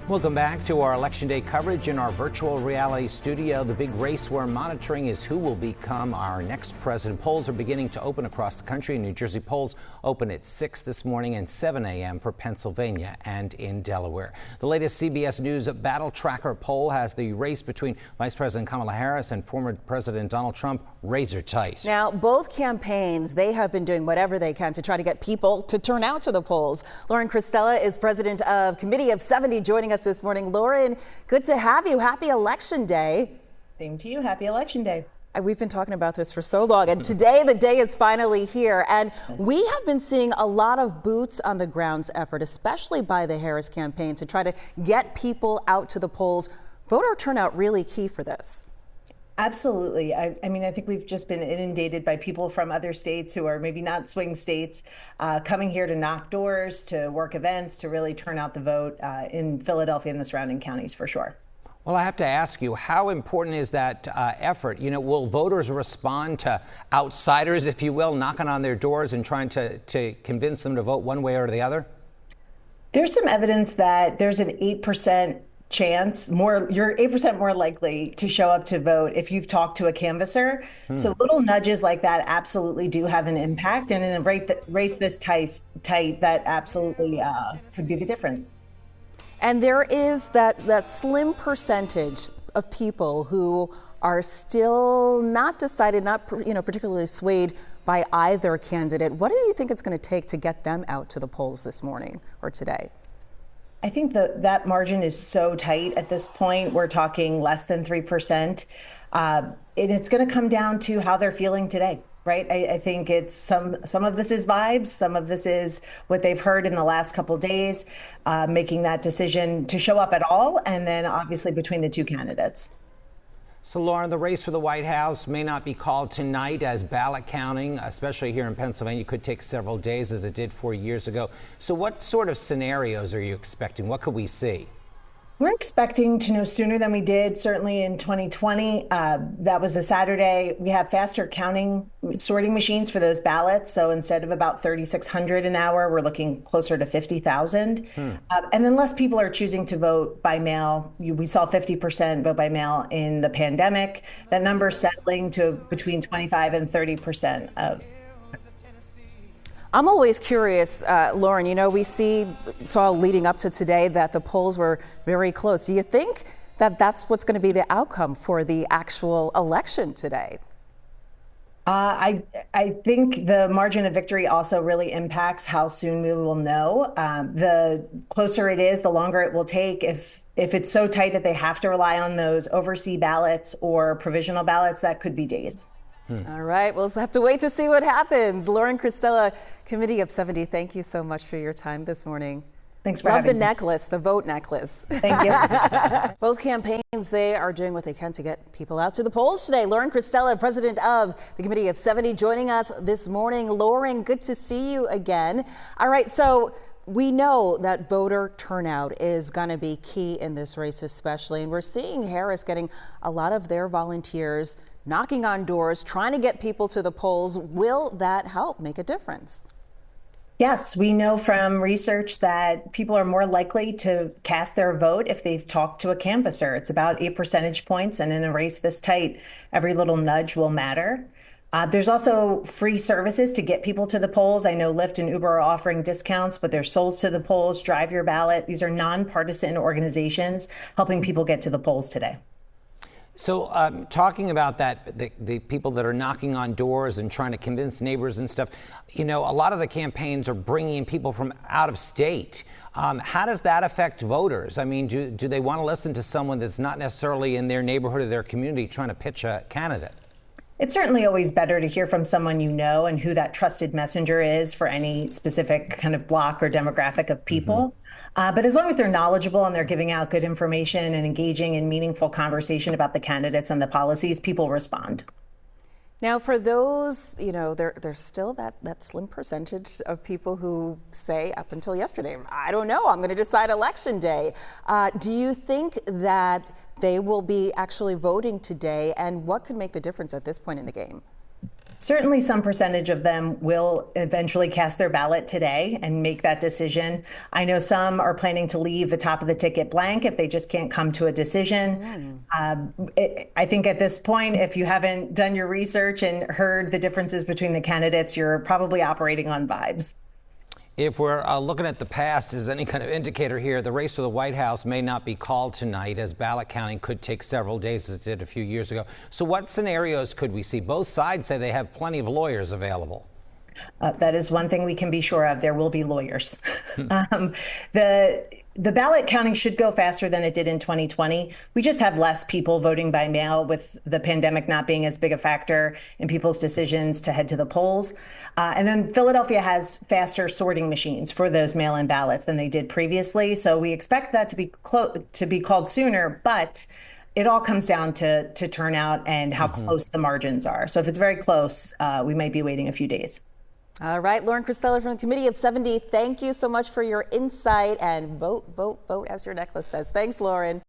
Welcome back to our Election Day coverage in our virtual reality studio. The big race we're monitoring is who will become our next president. Polls are beginning to open across the country. New Jersey polls open at 6 this morning and 7 a.m. for Pennsylvania and in Delaware. The latest CBS News Battle Tracker poll has the race between Vice President Kamala Harris and former President Donald Trump razor tight. Now, both campaigns, they have been doing whatever they can to try to get people to turn out to the polls. Lauren Cristella is president of Committee of 70, joining us this morning. Lauren, good to have you. Happy Election Day. Same to you. Happy Election Day. We've been talking about this for so long, and today the day is finally here. And we have been seeing a lot of boots on the grounds effort, especially by the Harris campaign, to try to get people out to the polls. Voter turnout really key for this. Absolutely. I mean, I think we've just been inundated by people from other states who are maybe not swing states, coming here to knock doors, to work events, to really turn out the vote in Philadelphia and the surrounding counties for sure. Well, I have to ask you, how important is that effort? You know, will voters respond to outsiders, if you will, knocking on their doors and trying to convince them to vote one way or the other? There's some evidence that there's an 8% chance, you're 8% more likely to show up to vote if you've talked to a canvasser. So little nudges like that absolutely do have an impact. And in a race this tight, that absolutely could be the difference. And there is that slim percentage of people who are still not decided, not particularly swayed by either candidate. What do you think it's going to take to get them out to the polls this morning or today? I think that margin is so tight at this point. We're talking less than 3%. And it's going to come down to how they're feeling today, right? I think it's some of this is vibes. Some of this is what they've heard in the last couple of days, making that decision to show up at all. And then obviously between the two candidates. So, Lauren, the race for the White House may not be called tonight, as ballot counting, especially here in Pennsylvania, could take several days, as it did 4 years ago. So what sort of scenarios are you expecting? What could we see? We're expecting to know sooner than we did, certainly in 2020. That was a Saturday. We have faster sorting machines for those ballots. So instead of about 3,600 an hour, we're looking closer to 50,000. And then less people are choosing to vote by mail. We saw 50% vote by mail in the pandemic. That number settling to between 25 and 30% of. I'm always curious, Lauren, we saw leading up to today that the polls were very close. Do you think that that's what's going to be the outcome for the actual election today? I think the margin of victory also really impacts how soon we will know. The closer it is, the longer it will take. If it's so tight that they have to rely on those overseas ballots or provisional ballots, that could be days. All right, we'll have to wait to see what happens. Lauren Cristella, Committee of 70, thank you so much for your time this morning. Thanks for having me. Love the necklace, the vote necklace. Thank you. Both campaigns, they are doing what they can to get people out to the polls today. Lauren Cristella, president of the Committee of 70, joining us this morning. Lauren, good to see you again. All right, so we know that voter turnout is going to be key in this race especially, and we're seeing Harris getting a lot of their volunteers knocking on doors, trying to get people to the polls. Will that help make a difference? Yes, we know from research that people are more likely to cast their vote if they've talked to a canvasser. It's about 8 percentage points, and in a race this tight, every little nudge will matter. There's also free services to get people to the polls. I know Lyft and Uber are offering discounts, but there's Souls to the Polls, Drive Your Ballot. These are nonpartisan organizations helping people get to the polls today. So talking about that, the people that are knocking on doors and trying to convince neighbors and stuff, a lot of the campaigns are bringing in people from out of state. How does that affect voters? I mean, do they want to listen to someone that's not necessarily in their neighborhood or their community trying to pitch a candidate? It's certainly always better to hear from someone you know and who that trusted messenger is for any specific kind of block or demographic of people. But as long as they're knowledgeable and they're giving out good information and engaging in meaningful conversation about the candidates and the policies, people respond. Now, for those, there's still that slim percentage of people who say up until yesterday, I don't know, I'm going to decide Election Day. Do you think that they will be actually voting today? And what could make the difference at this point in the game? Certainly, some percentage of them will eventually cast their ballot today and make that decision. I know some are planning to leave the top of the ticket blank if they just can't come to a decision. I think at this point, if you haven't done your research and heard the differences between the candidates, you're probably operating on vibes. If we're looking at the past as any kind of indicator here, the race to the White House may not be called tonight, as ballot counting could take several days, as it did a few years ago. So what scenarios could we see? Both sides say they have plenty of lawyers available. That is one thing we can be sure of. There will be lawyers. The ballot counting should go faster than it did in 2020. We just have less people voting by mail, with the pandemic not being as big a factor in people's decisions to head to the polls. And then Philadelphia has faster sorting machines for those mail-in ballots than they did previously. So we expect that to be called sooner, but it all comes down to turnout and how close the margins are. So if it's very close, we might be waiting a few days. All right, Lauren Cristello from the Committee of 70, thank you so much for your insight, and vote, vote, vote, as your necklace says. Thanks, Lauren.